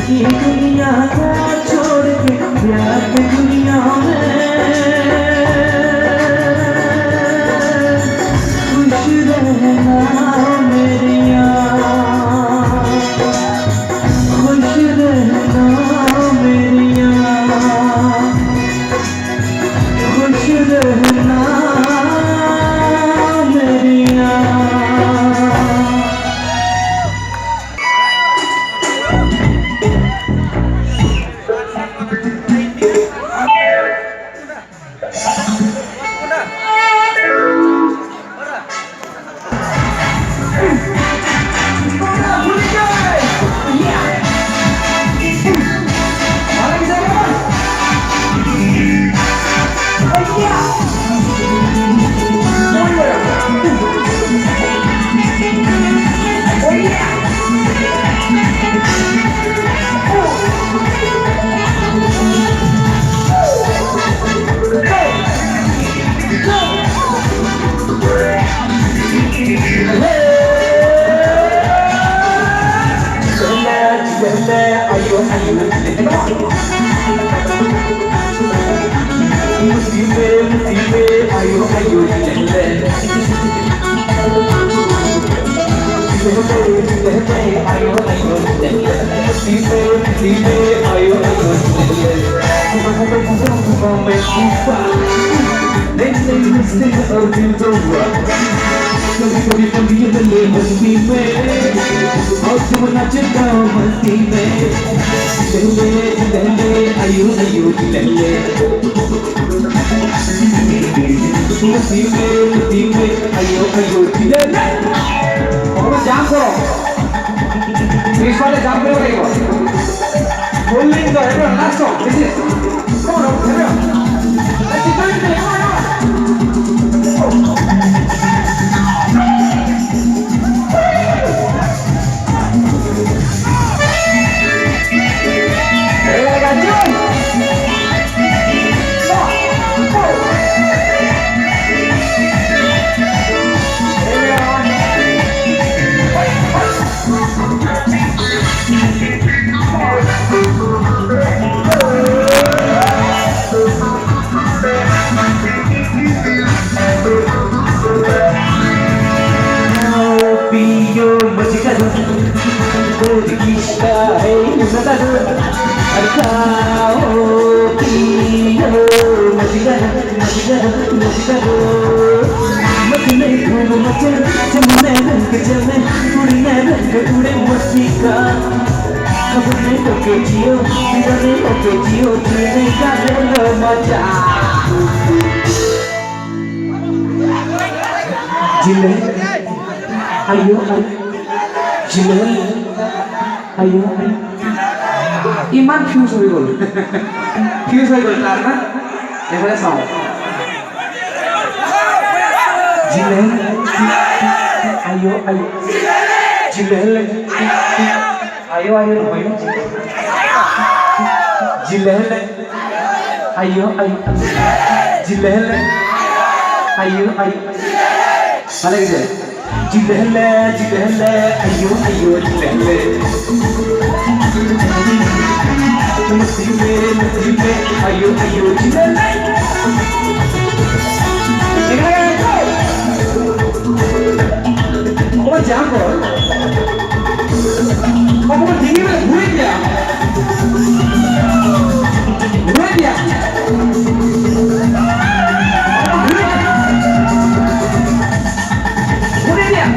की दुनिया को छोड़ के प्यार की दुनिया में खुश रहना मेरी यार, खुश रहना मेरी यार, खुश रहना मेरी यार। Ayo ayo jelle, ayo ayo jelle, ayo ayo jelle. कभी कभी ये दिल मस्ती में और तुम नाचता मस्ती में लहले आयो आयो लहले मस्ती में आयो आयो लहले और जाम करो इस वाले जाम करो भाई बोलिंग तो है ना last song this is come on है ना let's go it Iman fuse হৈ গ'ল তাৰ না এবারে চাওঁ জিলে আয়ো আয়ো জিলে আয়ো আয়ো নহয় জিলে আয়ো আয়ো জিলে আয়ো আয়ো ভালে গেছে জিলে আয়ো আয়ো জিলে Mesti ayo ayo jilat. Kau jangan. Kamu tinggi mana? Buat dia. Buat dia. Buat dia.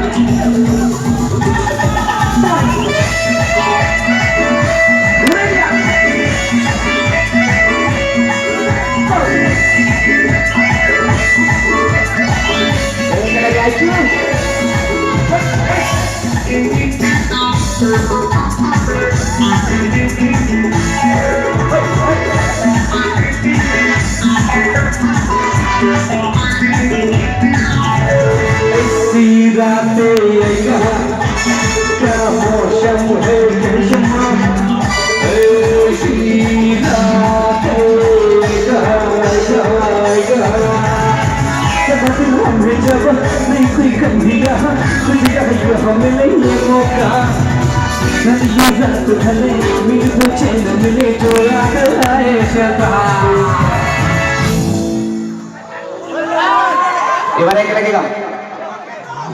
এবারে একে লেগে গাও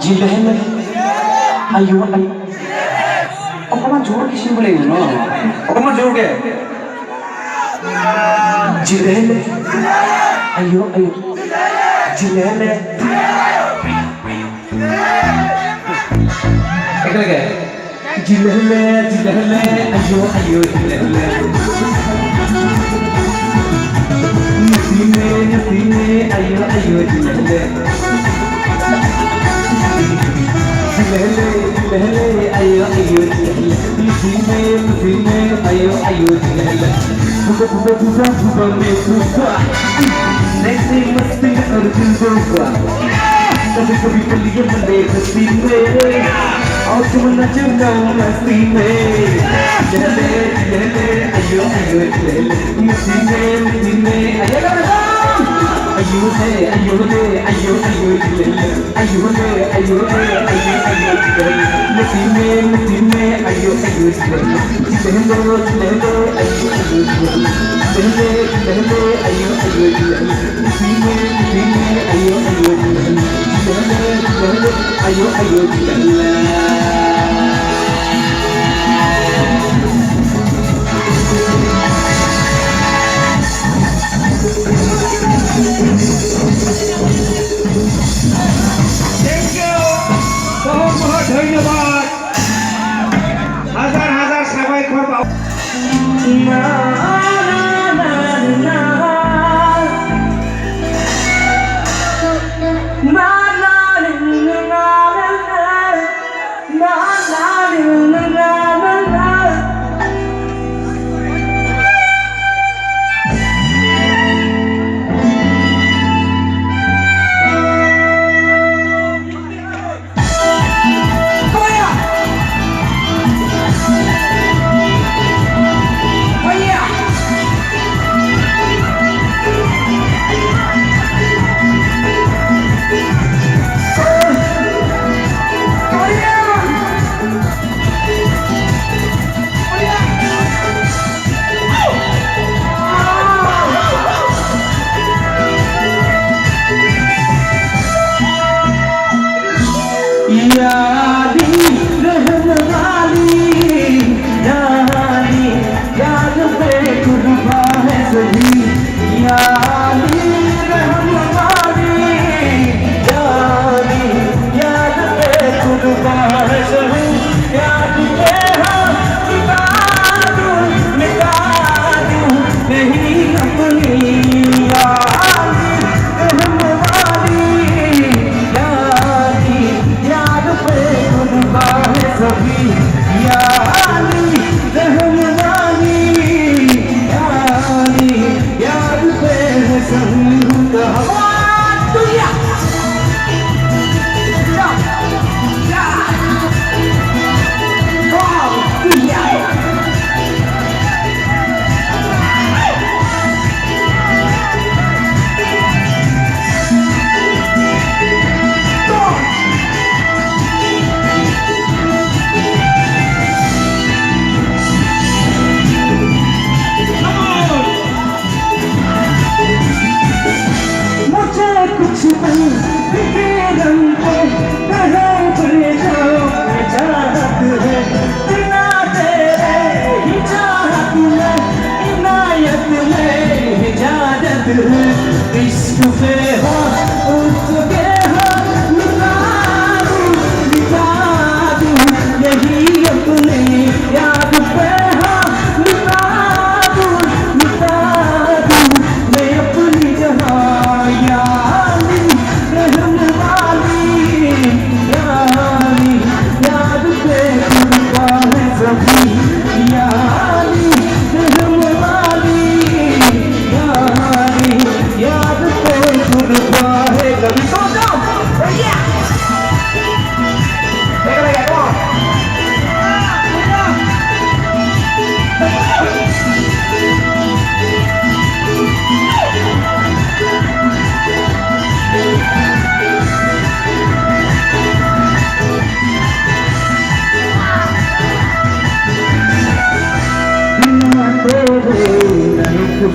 জিলেলে আইও আই অকমান জোর কি শুনব লাগিব ন অকমান জোৰকে জিলেলে আইও আইও জিলেলে একেলগে জিলেলে জিলেলে আইও আইও জিলেলে Nusine, ayo ayo jilele, jilele jilele, ayo ayo jilele. Nusine, ayo ayo jilele. Buka buka buka buka me buka. Nasi masti arjun buka. Kabhi kabhi kaliye mande masti mere. Aur tumna chunna masti mere. Jilele jilele, ayo ayo jilele. Nusine, ayo ayo. Ayude, ayude, ayude, ayude, ayude, ayude, ayude, Mutine, mutine, ayude, ayude, Lehlo, lehlo, ayude, Lehlo, lehlo, ayude, Mutine, mutine, ayude, Lehlo, lehlo, ayude, ধন্যবাদ হাজার হাজার সবাই খবর না না না याद पे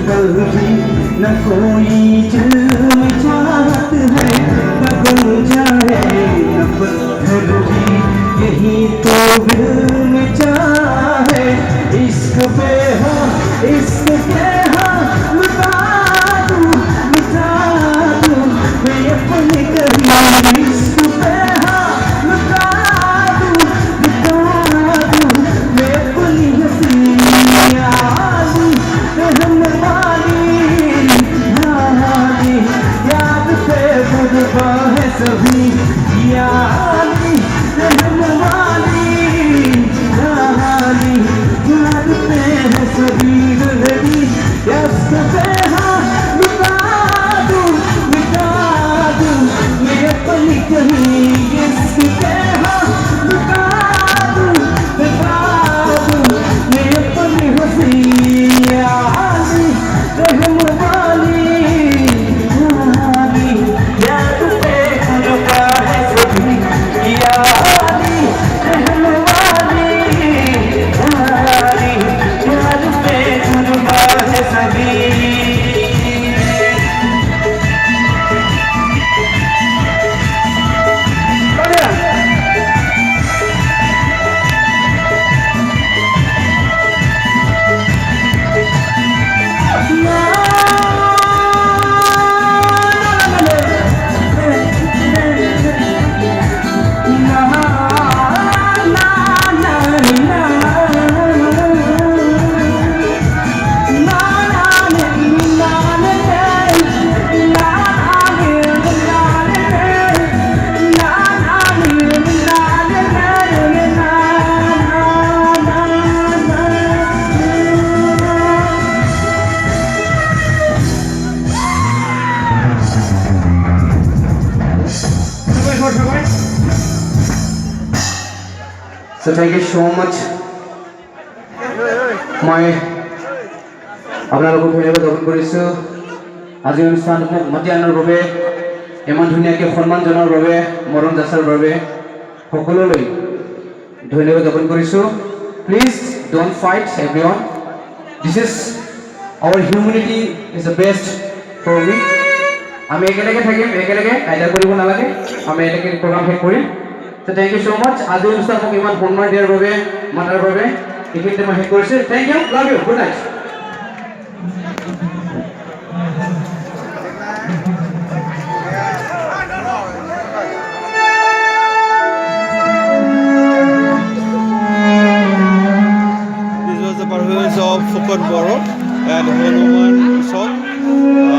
पल भी न कोई दिल में चाहत है न बन जाए न पत्थर भी यही तो दिल में चाहे इश्क पे हाँ मिटा दूँ मैं अपने कहीं इश्क पे हाँ मिटा दूँ मैं अपनी हंसियाँ रहम वाली याद पे गुज़रा है सभी याद रहम वाली याद पे है सभी दुल्हनी इश्क पे हाँ मिटा दूँ मैं अपनी कहीं इश्क पे हाँ मिटा दूँ मैं अपनी हंसियाँ रहम वाली याद पे गुज़रा है सभी याद रहम वाली याद पे गुज़रा है सभी So thank you so much. মই আপোনালোকক ধন্যবাদ জ্ঞাপন কৰিছোঁ আজিৰ অনুষ্ঠানটো মোক মাতি অনাৰ বাবে ইমান ধুনীয়াকৈ সন্মান জনোৱাৰ বাবে মৰম যাচাৰ বাবে সকলোলৈ ধন্যবাদ জ্ঞাপন কৰিছোঁ please don't fight everyone this is our humanity is the best for me আমি একেলগে থাকিম একেলগে কাইদা কৰিব নালাগে আমি একেলগে প্ৰগ্ৰাম শেষ কৰিম So thank you so much. আজি অনুষ্ঠান মোক ইমান সন্মান দিয়াৰ বাবে মাতাৰ বাবে এইখিনিতে মই শেষ কৰিছোঁ thank you love you good night This was the performance of Fukan Boro and Hanuman song.